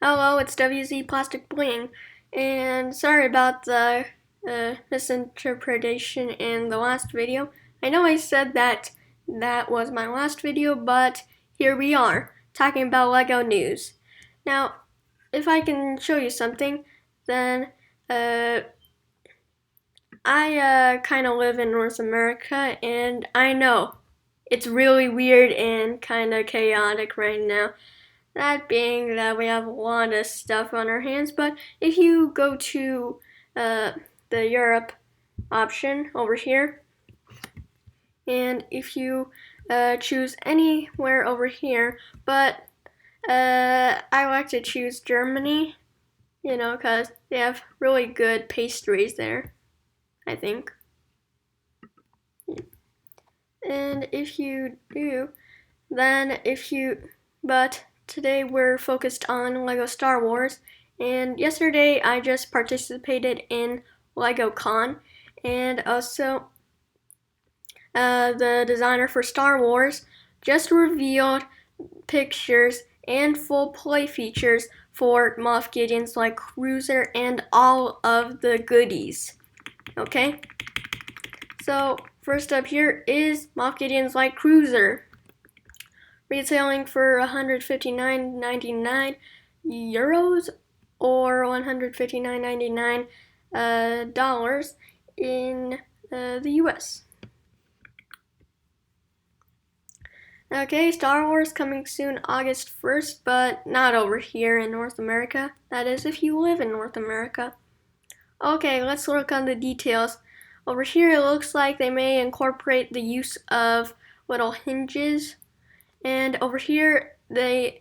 Hello, it's WZPlasticBling, and sorry about the misinterpretation in the last video. I know I said that was my last video, but here we are, talking about LEGO news. Now, if I can show you something, then I kind of live in North America, and I know it's really weird and kind of chaotic right now. That being that we have a lot of stuff on our hands, but if you go to the Europe option over here, and if you choose anywhere over here, but I like to choose Germany, you know, because they have really good pastries there, I think. And if you do, then but today we're focused on LEGO Star Wars, and yesterday I just participated in LEGO Con, and also the designer for Star Wars just revealed pictures and full play features for Moff Gideon's Light Cruiser and all of the goodies. Okay? So first up here is Moff Gideon's Light Cruiser, retailing for €159.99 or $159.99 dollars in the US. Okay, Star Wars coming soon August 1st, but not over here in North America. That is if you live in North America. Okay, let's look on the details. Over here it looks like they may incorporate the use of little hinges. And over here, the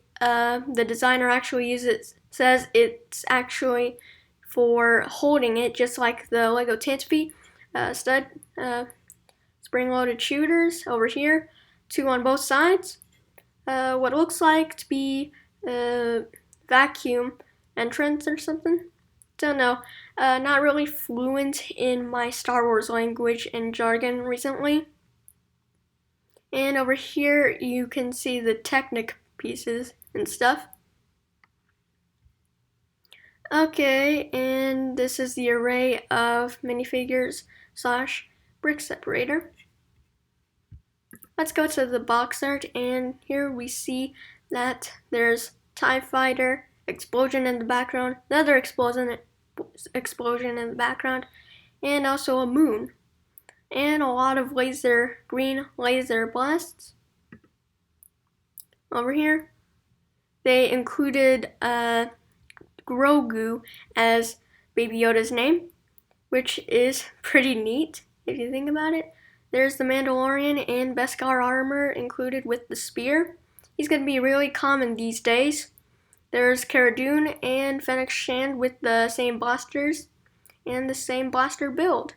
designer actually says it's actually for holding it, just like the LEGO Tanspy stud spring-loaded shooters over here, two on both sides. What looks like to be vacuum entrance or something. Don't know. Not really fluent in my Star Wars language and jargon recently. And over here you can see the Technic pieces and stuff. Okay, and this is the array of minifigures / brick separator. Let's go to the box art, and here we see that there's TIE Fighter, explosion in the background, another explosion in the background, and also a moon. And a lot of green laser blasts. Over here, they included Grogu as Baby Yoda's name, which is pretty neat if you think about it. There's the Mandalorian and Beskar armor included with the spear. He's going to be really common these days. There's Cara Dune and Fennec Shand with the same blasters and the same blaster build.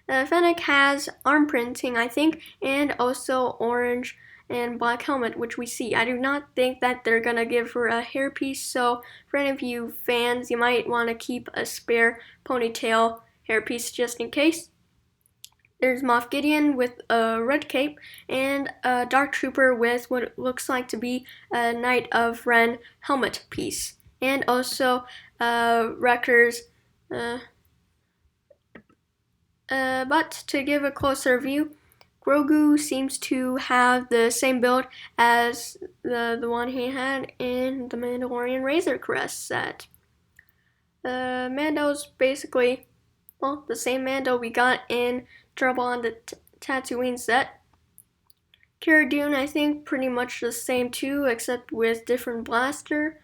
Fennec has arm printing, I think, and also orange and black helmet, which we see. I do not think that they're gonna give her a hairpiece, so for any of you fans, you might want to keep a spare ponytail hairpiece just in case. There's Moff Gideon with a red cape and a Dark Trooper with what looks like to be a Knight of Ren helmet piece, and also Wrecker's but to give a closer view, Grogu seems to have the same build as the one he had in the Mandalorian Razor Crest set. Mando's basically, well, the same Mando we got in Trouble on the Tatooine set. Cara Dune, I think, pretty much the same too, except with different blaster.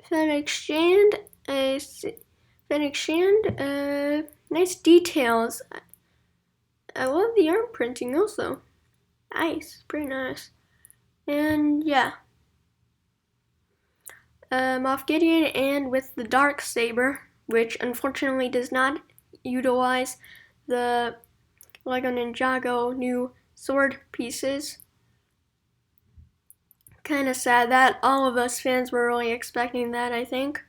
Fennec Shand, nice details. I love the arm printing also. Nice, pretty nice. And yeah. Moff Gideon and with the dark saber, which unfortunately does not utilize the LEGO Ninjago new sword pieces. Kinda sad that all of us fans were really expecting that, I think.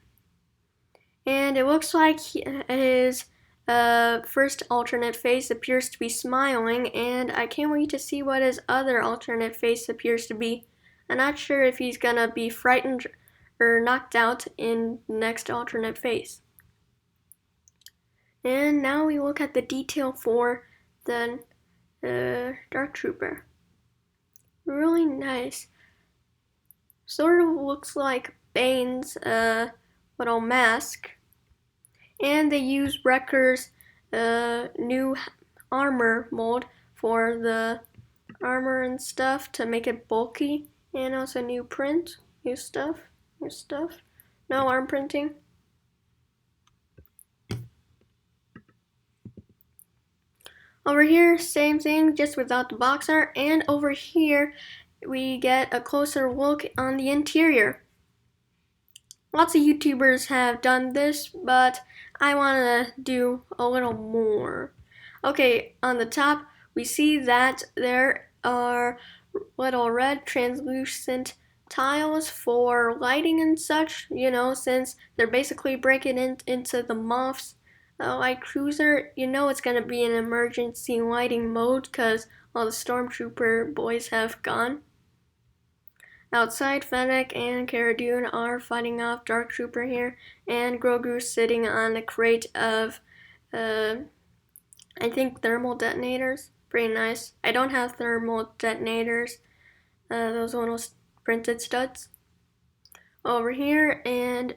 And it looks like his first alternate face appears to be smiling, and I can't wait to see what his other alternate face appears to be. I'm not sure if he's gonna be frightened or knocked out in the next alternate phase. And now we look at the detail for the Dark Trooper. Really nice. Sort of looks like Bane's little mask. And they use Wrecker's new armor mold for the armor and stuff to make it bulky. And also new print, new stuff. No arm printing. Over here, same thing, just without the box art. And over here, we get a closer look on the interior. Lots of YouTubers have done this, but I want to do a little more. Okay, on the top, we see that there are little red translucent tiles for lighting and such, you know, since they're basically breaking into the Moff's light cruiser. You know it's going to be an emergency lighting mode because all the Stormtrooper boys have gone. Outside, Fennec and Cara Dune are fighting off Dark Trooper here, and Grogu's sitting on a crate of, I think, thermal detonators. Pretty nice. I don't have thermal detonators, those little printed studs. Over here, and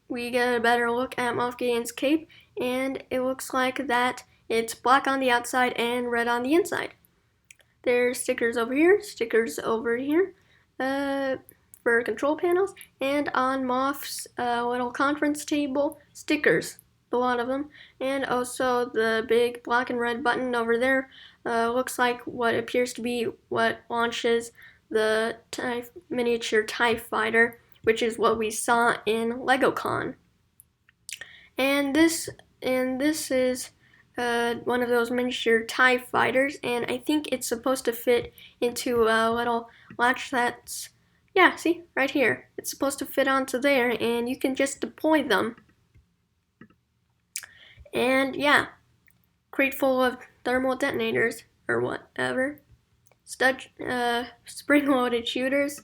we get a better look at Moff Gideon's cape, and it looks like that it's black on the outside and red on the inside. There's stickers over here, for control panels, and on Moff's little conference table, stickers, a lot of them, and also the big black and red button over there looks like what appears to be what launches the miniature TIE fighter, which is what we saw in LegoCon. And this is one of those miniature TIE fighters, and I think it's supposed to fit into a little latch that's, yeah, see, right here. It's supposed to fit onto there, and you can just deploy them. And yeah, crate full of thermal detonators, or whatever. Spring-loaded shooters.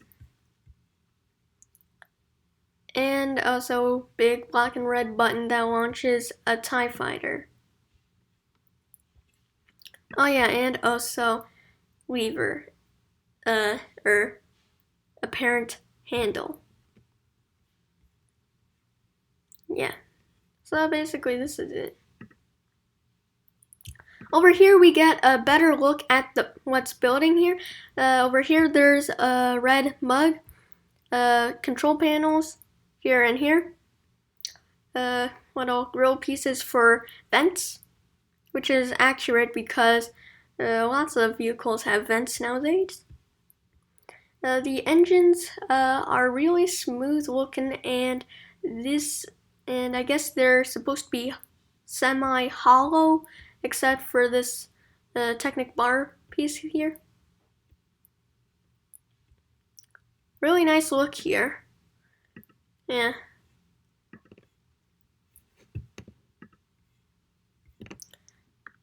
And also big black and red button that launches a TIE fighter. Oh yeah, and also lever, apparent handle. Yeah, so basically this is it. Over here we get a better look at what's building here. Over here there's a red mug, control panels here and here, little grill pieces for vents, which is accurate because lots of vehicles have vents nowadays. The engines are really smooth looking, and I guess they're supposed to be semi-hollow, except for this Technic bar piece here. Really nice look here. Yeah.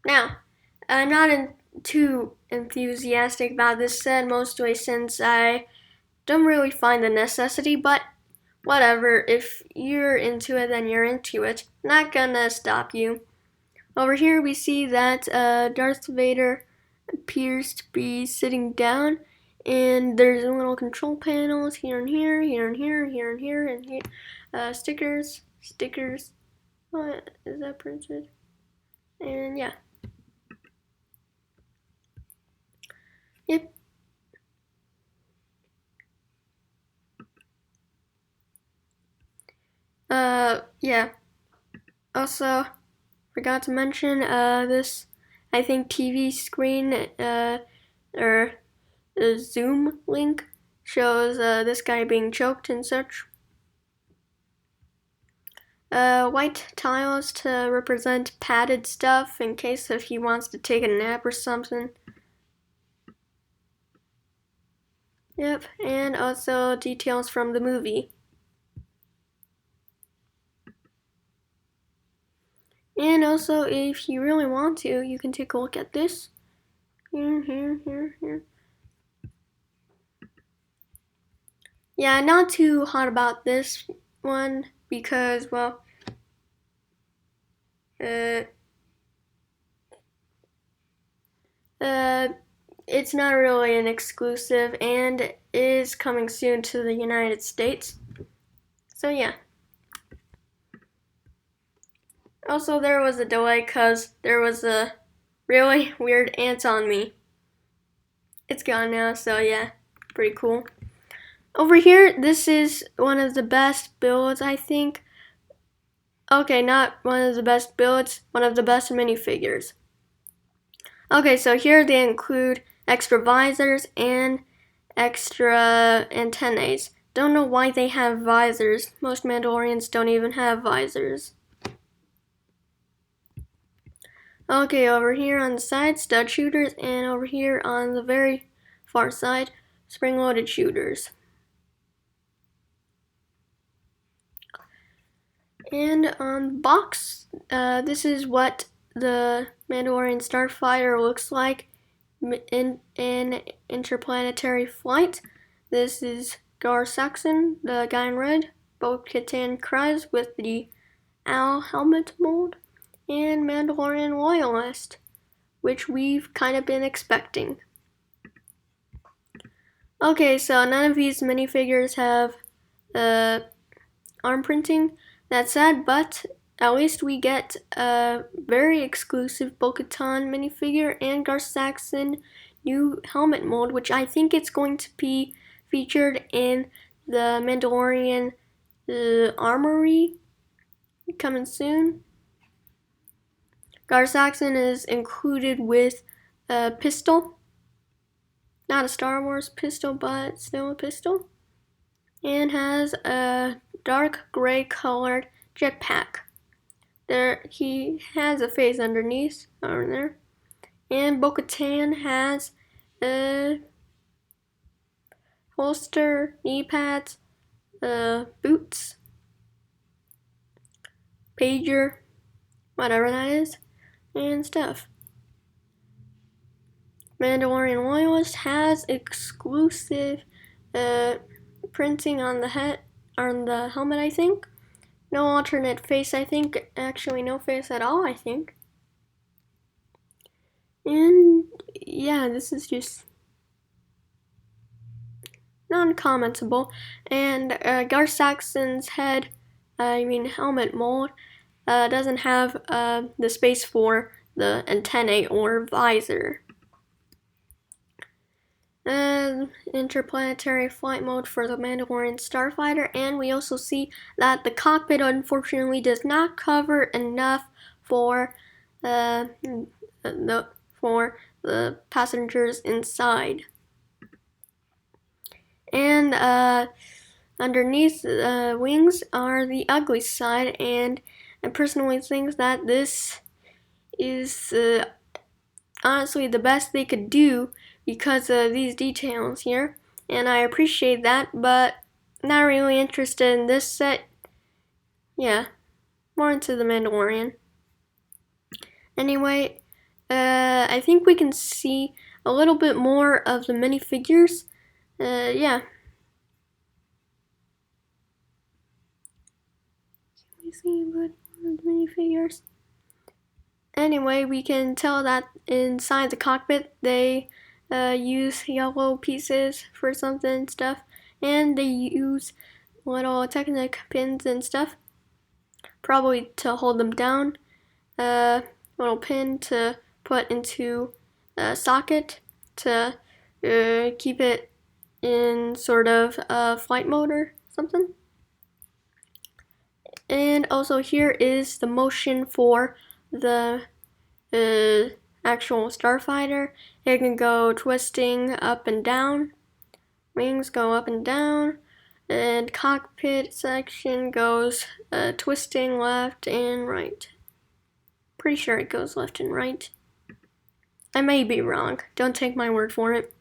Now, I'm not too enthusiastic about this set, mostly since I don't really find the necessity, but whatever, if you're into it, then you're into it. Not gonna stop you. Over here we see that Darth Vader appears to be sitting down, and there's little control panels here and here, here and here, here and here, and here. Stickers. What is that printed? And yeah. Yep. Yeah. Also, forgot to mention, this, I think, TV screen, or the Zoom link shows, this guy being choked and such. White tiles to represent padded stuff in case if he wants to take a nap or something. Yep, and also details from the movie. And also, if you really want to, you can take a look at this. Here. Yeah, not too hot about this one because, well, it's not really an exclusive and is coming soon to the United States. So yeah. Also, there was a delay because there was a really weird ant on me. It's gone now, so yeah, pretty cool. Over here, this is one of the best builds, I think. Okay, not one of the best builds, one of the best minifigures. Okay, so here they include extra visors and extra antennae. Don't know why they have visors. Most Mandalorians don't even have visors. Okay, over here on the side, stud shooters, and over here on the very far side, spring-loaded shooters. And on the box, this is what the Mandalorian Starfighter looks like in interplanetary flight. This is Gar Saxon, the guy in red, Bo-Katan Kryze with the owl helmet mold, and Mandalorian Loyalist, which we've kind of been expecting. Okay, so none of these minifigures have arm printing. That's sad, but at least we get a very exclusive Bo-Katan minifigure and Gar Saxon new helmet mold, which I think it's going to be featured in the Mandalorian Armory coming soon. Gar Saxon is included with a pistol. Not a Star Wars pistol, but still a pistol. And has a dark gray colored jetpack. There, he has a face underneath, over there. And Bo-Katan has a holster, knee pads, boots, pager, whatever that is, and stuff. Mandalorian Loyalist has exclusive printing on the head, on the helmet, I think. No alternate face, I think. Actually, no face at all, I think. And yeah, this is just non-commentable. And Gar Saxon's helmet mold doesn't have the space for the antennae or visor. Interplanetary flight mode for the Mandalorian Starfighter, and we also see that the cockpit unfortunately does not cover enough for the passengers inside. And underneath the wings are the ugly side, and I personally think that this is honestly the best they could do because of these details here, and I appreciate that, but not really interested in this set. Yeah, more into the Mandalorian. Anyway, I think we can see a little bit more of the minifigures. Yeah. Can we see a bit more of the minifigures? Anyway, we can tell that inside the cockpit they use yellow pieces for something and stuff, and they use little Technic pins and stuff, probably to hold them down. Little pin to put into a socket to keep it in sort of a flight mode or something. And also here is the motion for the actual Starfighter. It can go twisting up and down, wings go up and down, and cockpit section goes twisting left and right. Pretty sure it goes left and right. I may be wrong, don't take my word for it.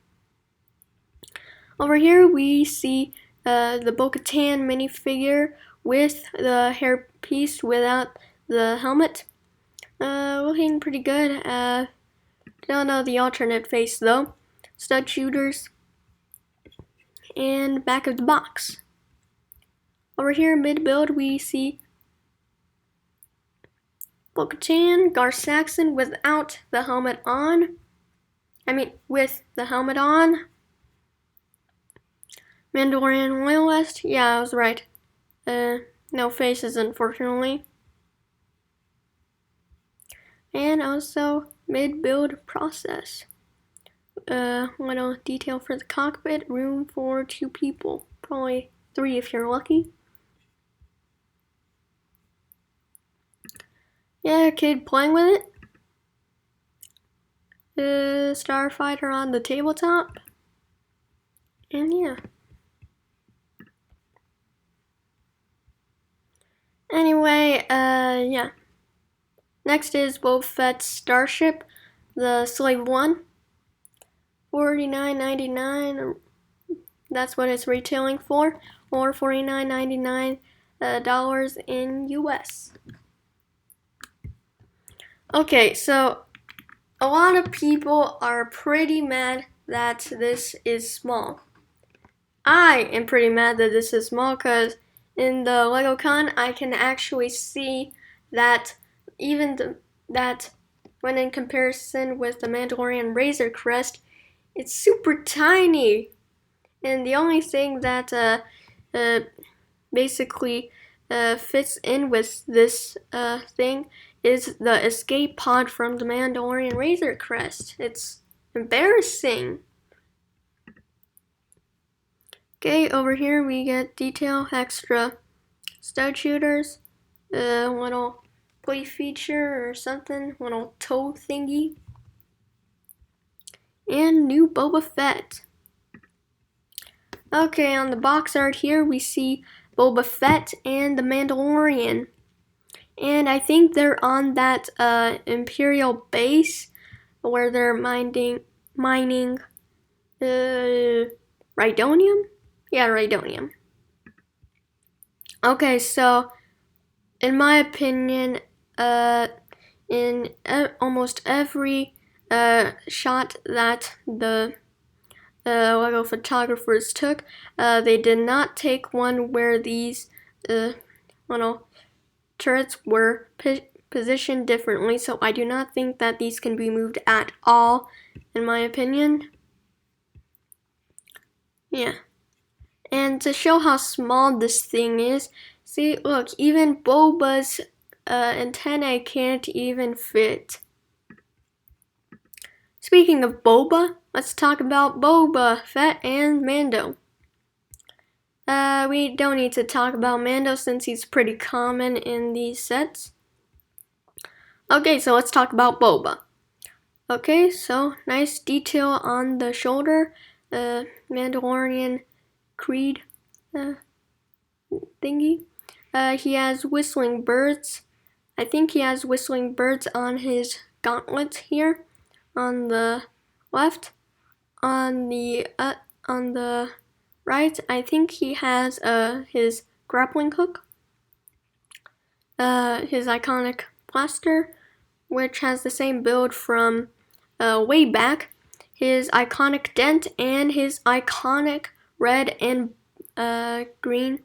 Over here we see the Bo-Katan minifigure with the hairpiece without the helmet. Looking pretty good. Don't know the alternate face though. Stud shooters. and back of the box. Over here mid-build we see Bo-Katan, Gar Saxon without the helmet on. With the helmet on. Mandalorian Loyalist, yeah, I was right. No faces, unfortunately. And also mid-build process. Little detail for the cockpit, room for 2 people. Probably 3 if you're lucky. Yeah, kid playing with it. Starfighter on the tabletop. And yeah. Anyway, yeah. Next is Boba Fett's Starship, the Slave 1. $49.99. That's what it's retailing for, or $49.99 dollars in US. Okay, so a lot of people are pretty mad that this is small. I am pretty mad that this is small because in the Lego Con I can actually see that that when in comparison with the Mandalorian Razor Crest, it's super tiny. And the only thing that basically fits in with this thing is the escape pod from the Mandalorian Razor Crest. It's embarrassing. Okay, over here we get detail, extra stud shooters, little play feature or something, little toe thingy, and new Boba Fett. Okay, on the box art here we see Boba Fett and the Mandalorian. And I think they're on that Imperial base where they're mining Rhydonium? Yeah, Rhydonium. Okay, so in my opinion, in almost every shot that the Lego photographers took, they did not take one where these turrets were positioned differently, so I do not think that these can be moved at all, in my opinion. Yeah. And to show how small this thing is, see, look, even Boba's antennae can't even fit. Speaking of Boba, let's talk about Boba Fett and Mando. We don't need to talk about Mando since he's pretty common in these sets. Okay, so let's talk about Boba. Okay, so nice detail on the shoulder, Mandalorian Creed thingy. He has whistling birds. I think he has whistling birds on his gauntlets here, on the left. On the right, I think he has his grappling hook, his iconic blaster, which has the same build from way back, his iconic dent, and his iconic red and green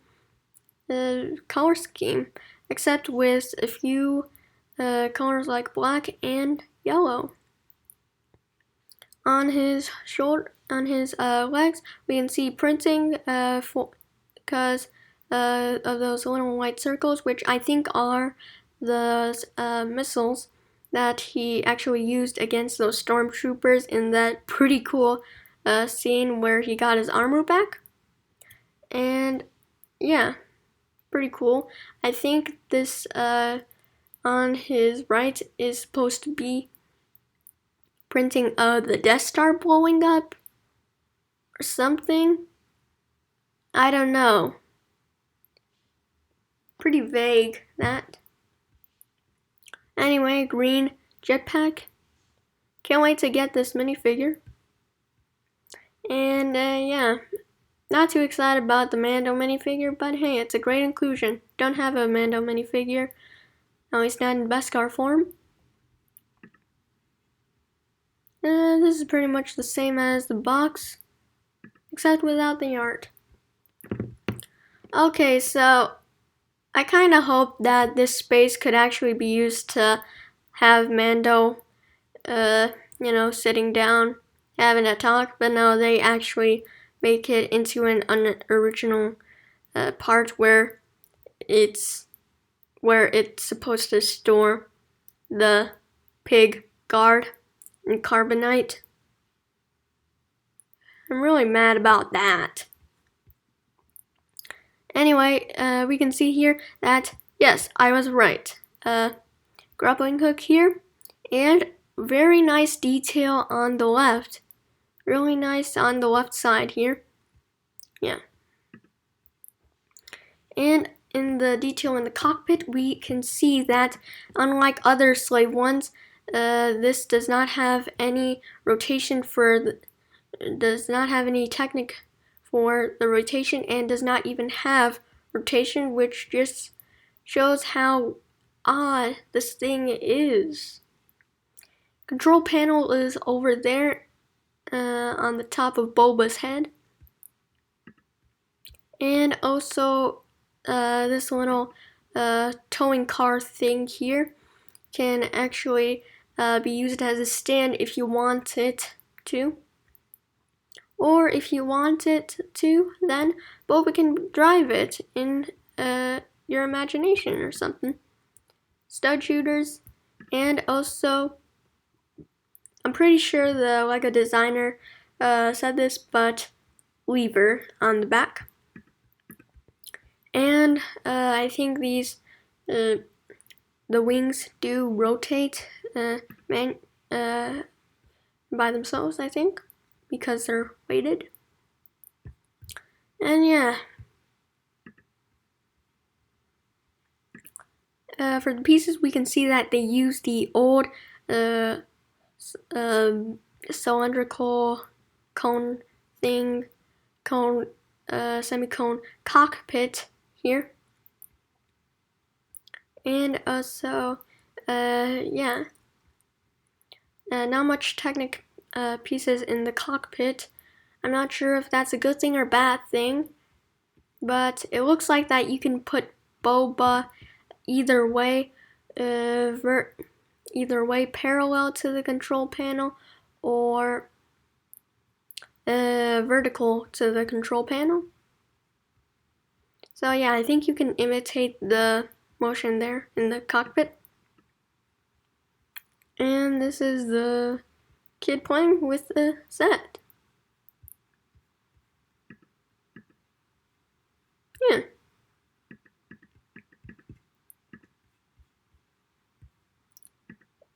color scheme, except with a few colors like black and yellow. On his legs, we can see printing because of those little white circles, which I think are the missiles that he actually used against those stormtroopers in that pretty cool scene where he got his armor back. And yeah, pretty cool. I think this on his right is supposed to be printing the Death Star blowing up or something. I don't know. Pretty vague, that. Anyway, green jetpack. Can't wait to get this minifigure. And yeah, not too excited about the Mando minifigure, but hey, it's a great inclusion. Don't have a Mando minifigure. At least not in Beskar form. This is pretty much the same as the box. except without the art. Okay, so I kind of hope that this space could actually be used to have Mando, sitting down, having a talk, but no, they actually make it into an original part where it's supposed to store the pig guard and carbonite. I'm really mad about that. Anyway, we can see here that, yes, I was right. Grappling hook here, and very nice detail on the left. Really nice on the left side here. Yeah. And in the detail in the cockpit, we can see that unlike other slave ones, this does not have any rotation does not have any technique for the rotation, and does not even have rotation, which just shows how odd this thing is. Control panel is over there on the top of Boba's head. And also this little towing car thing here can actually be used as a stand if you want it to. Or if you want it to, then Boba can drive it in your imagination or something. Stud shooters, and also I'm pretty sure the Lego designer said this, but lever on the back. And I think these the wings do rotate by themselves, I think, because they're weighted. And yeah, for the pieces, we can see that they use the old cylindrical cone thing, semicone cockpit here. And also, yeah, not much technic pieces in the cockpit. I'm not sure if that's a good thing or bad thing, but it looks like that you can put Boba either way, parallel to the control panel, or vertical to the control panel. So yeah, I think you can imitate the motion there in the cockpit. And this is the kid playing with the set. Yeah.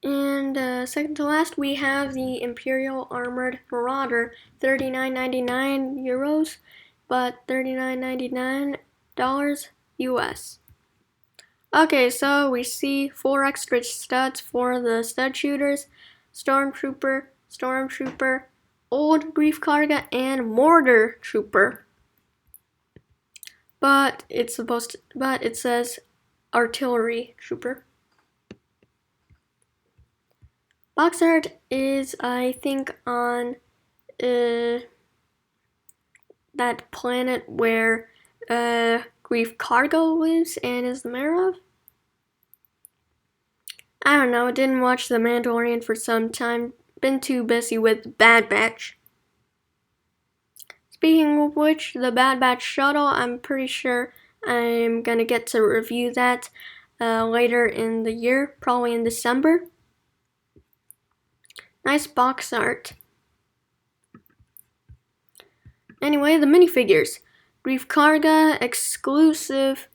And second to last, we have the Imperial Armored Marauder, €39.99, but $39.99 US. Okay, so we see 4 extra studs for the stud shooters, Stormtrooper, Old Grief Karga, and Mortar Trooper. But it says Artillery Trooper. Box art is, I think, on that planet where Grief Karga lives and is the mayor of. I don't know, didn't watch The Mandalorian for some time, been too busy with Bad Batch. Speaking of which, the Bad Batch shuttle, I'm pretty sure I'm gonna get to review that later in the year, probably in December. Nice box art. Anyway, the minifigures. Grief Karga exclusive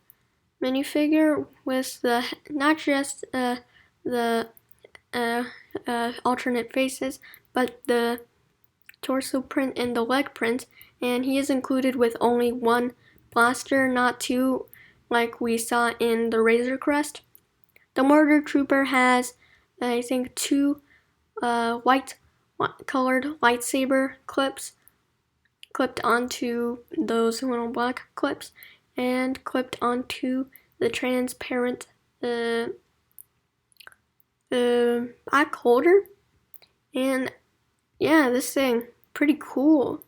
minifigure with the not just the alternate faces, but the torso print and the leg print, and he is included with only one blaster, not two like we saw in the Razor Crest. The Mortar Trooper has, I think, 2 white colored lightsaber clips clipped onto those little black clips, and clipped onto the transparent back holder. And yeah, this thing, pretty cool.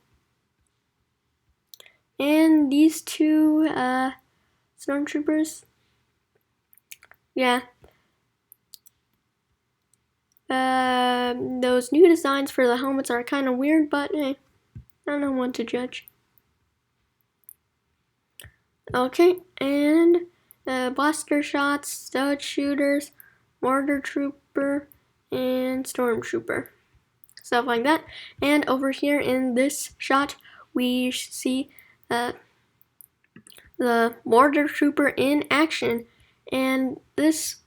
and these two stormtroopers. Yeah. Those new designs for the helmets are kind of weird, but hey, I don't know what to judge. Okay, and blaster shots, stud shooters, mortar trooper, and stormtrooper. Stuff like that. And over here in this shot, we see the mortar trooper in action. And this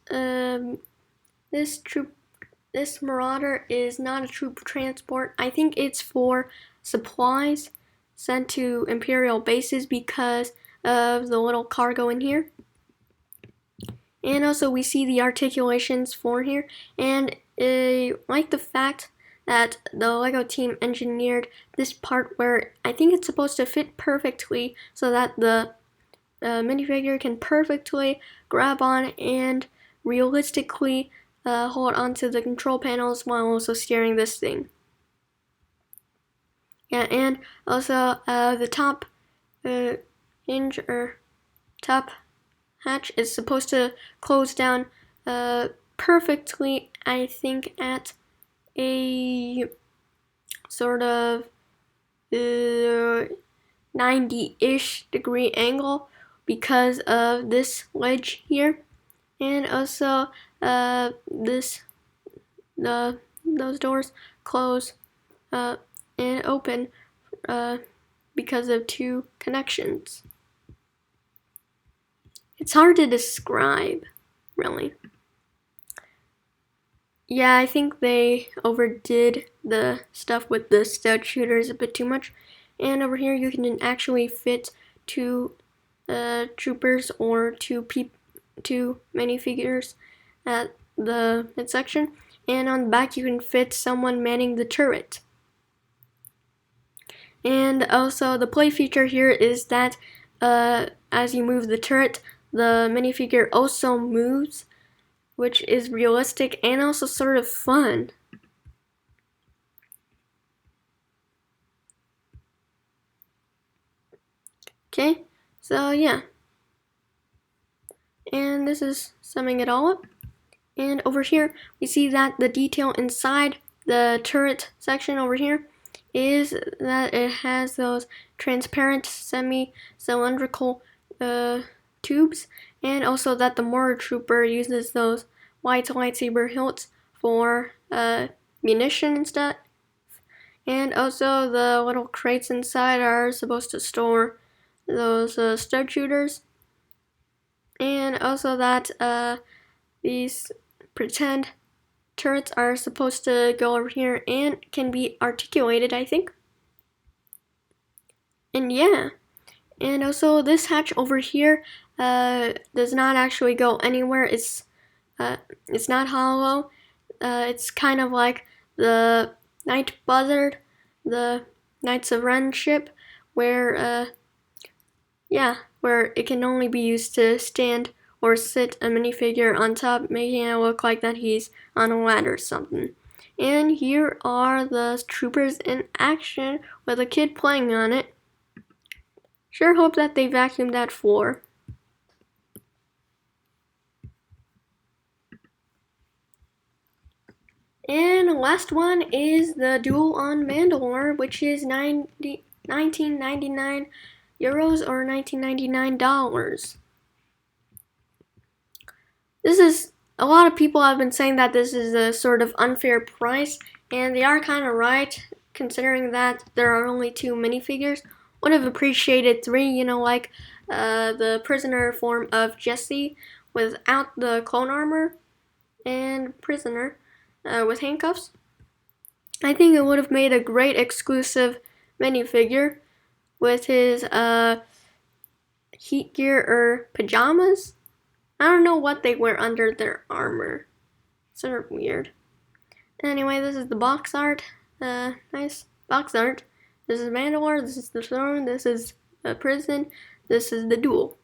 Marauder is not a troop transport. I think it's for supplies sent to Imperial bases because of the little cargo in here. And also we see the articulations for here, and I like the fact that the LEGO team engineered this part where I think it's supposed to fit perfectly so that the minifigure can perfectly grab on and realistically hold onto the control panels while also steering this thing. Yeah, and also the top hinge or top hatch is supposed to close down perfectly, I think, at a sort of 90-ish degree angle because of this ledge here, and also those doors close and open because of two connections. It's hard to describe, really. Yeah, I think they overdid the stuff with the stud shooters a bit too much. And over here you can actually fit two troopers or two minifigures at the midsection. And on the back you can fit someone manning the turret. And also the play feature here is that as you move the turret, the minifigure also moves, which is realistic and also sort of fun. Okay, so yeah. And this is summing it all up. And over here, we see that the detail inside the turret section over here is that it has those transparent semi-cylindrical tubes, and also that the mortar trooper uses those white lightsaber hilts for munition and stuff. And also the little crates inside are supposed to store those stud shooters. And also that these pretend turrets are supposed to go over here and can be articulated, I think. And yeah. And also this hatch over here does not actually go anywhere. It's not hollow. It's kind of like the Night Buzzard, the Knights of Ren ship, where where it can only be used to stand or sit a minifigure on top, making it look like that he's on a ladder or something. And here are the troopers in action with a kid playing on it. Sure hope that they vacuumed that floor. And the last one is the Dual on Mandalore, which is €19.99 or $19.99. This is, a lot of people have been saying that this is a sort of unfair price, and they are kind of right, considering that there are only two minifigures. Would have appreciated three, like the prisoner form of Jesse without the clone armor, and prisoner with handcuffs. I think it would have made a great exclusive minifigure with his heat gear or pajamas. I don't know what they wear under their armor. Sort of weird. Anyway, this is the box art. Nice box art. This is Mandalore, this is the throne, this is the prison, this is the duel.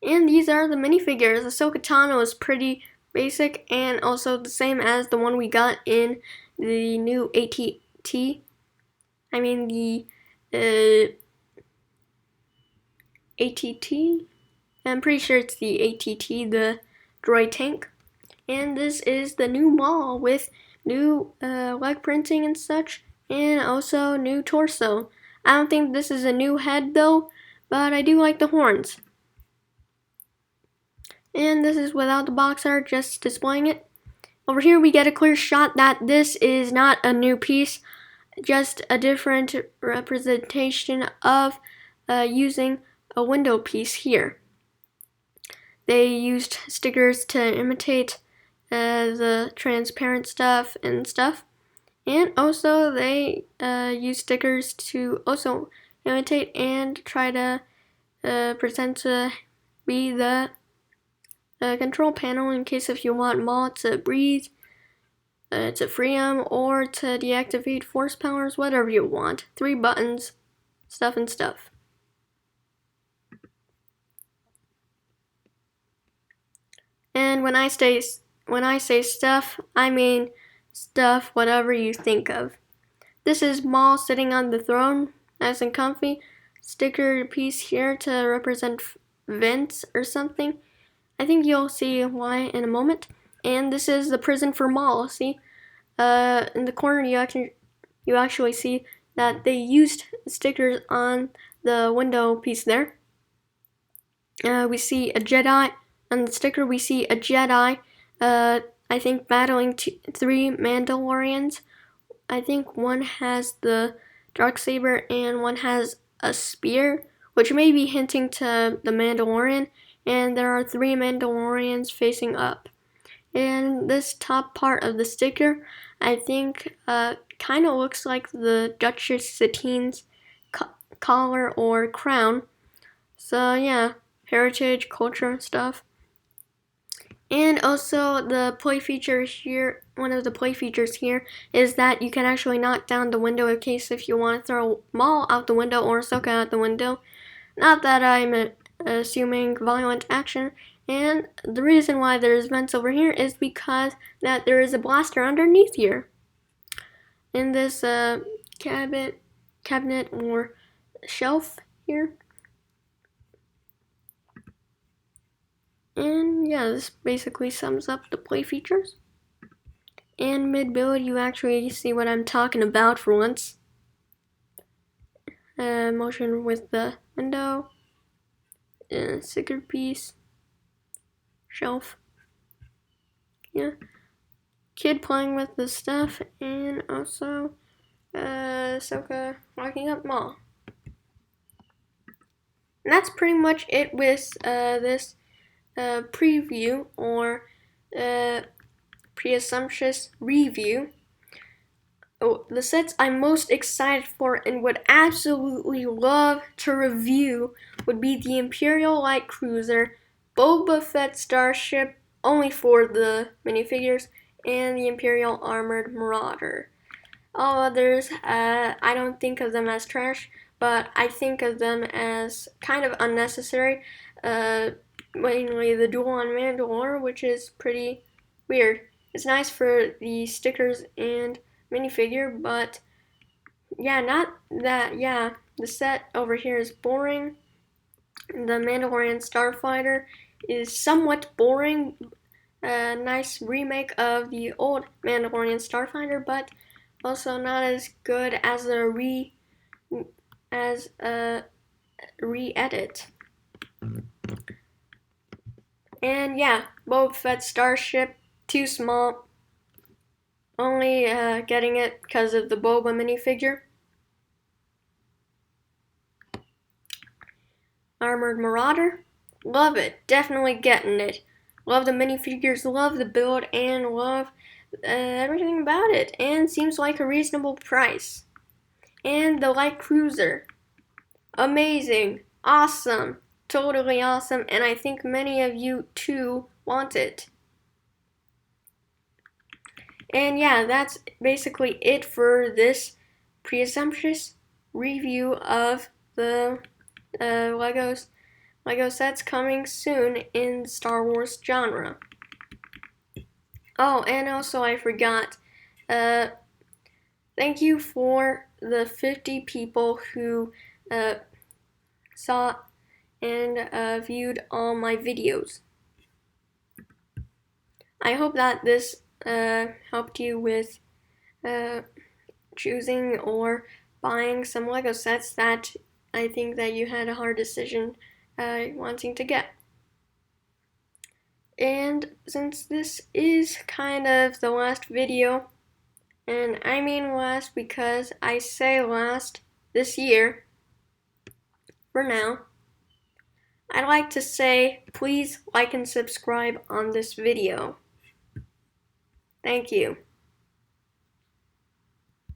And these are the minifigures. Ahsoka Tano is pretty basic and also the same as the one we got in the new ATT. I mean the ATT. I'm pretty sure it's the ATT, the droid tank. And this is the new Maul with new leg printing and such, and also new torso. I don't think this is a new head though, but I do like the horns. And this is without the box art, just displaying it. Over here we get a clear shot that this is not a new piece, just a different representation of using a window piece here. They used stickers to imitate the transparent stuff and stuff, and also they use stickers to also imitate and try to pretend to be the control panel in case if you want Maul to breathe, to free him, or to deactivate force powers, whatever you want. 3 buttons, stuff and stuff. And when I say stuff, I mean stuff, whatever you think of. This is Maul sitting on the throne, nice and comfy. Sticker piece here to represent vents or something. I think you'll see why in a moment. And this is the prison for Maul. See, in the corner you actually see that they used stickers on the window piece there. We see a Jedi. On the sticker we see a Jedi, I think battling 3 Mandalorians. I think one has the Darksaber and one has a spear, which may be hinting to the Mandalorian, and there are 3 Mandalorians facing up. And this top part of the sticker, I think, kind of looks like the Duchess Satine's collar or crown. So yeah, heritage, culture stuff. And also the play feature here, one of the play features here is that you can actually knock down the window in case if you want to throw Maul out the window or Ahsoka out the window. Not that I'm assuming violent action. And the reason why there's vents over here is because that there is a blaster underneath here. In this cabinet or shelf here. And yeah, this basically sums up the play features. And mid-build, you actually see what I'm talking about for once. Motion with the window, sticker piece, shelf. Yeah, kid playing with the stuff, and also Ahsoka locking up Maul. And that's pretty much it with this preview or presumptuous review. Oh, the sets I'm most excited for and would absolutely love to review would be the Imperial Light Cruiser, Boba Fett Starship, only for the minifigures, and the Imperial Armored Marauder. All others, I don't think of them as trash, but I think of them as kind of unnecessary. Mainly the Dual on Mandalore, which is pretty weird. It's nice for the stickers and minifigure, but yeah, not that, yeah, the set over here is boring. The Mandalorian Starfighter is somewhat boring. A nice remake of the old Mandalorian Starfighter, but also not as good as a re-edit. And yeah, Boba Fett Starship, too small. Only getting it because of the Boba minifigure. Armored Marauder, love it, definitely getting it. Love the minifigures, love the build, and love everything about it. And seems like a reasonable price. And the Light Cruiser, amazing, awesome, totally awesome, and I think many of you too want it. And yeah, that's basically it for this presumptuous review of the Lego sets coming soon in Star Wars genre. Oh, and also I forgot, thank you for the 50 people who saw and viewed all my videos. I hope that this helped you with choosing or buying some Lego sets that I think that you had a hard decision wanting to get. And since this is kind of the last video, and I mean last because I say last this year, for now, I'd like to say please like and subscribe on this video. Thank you.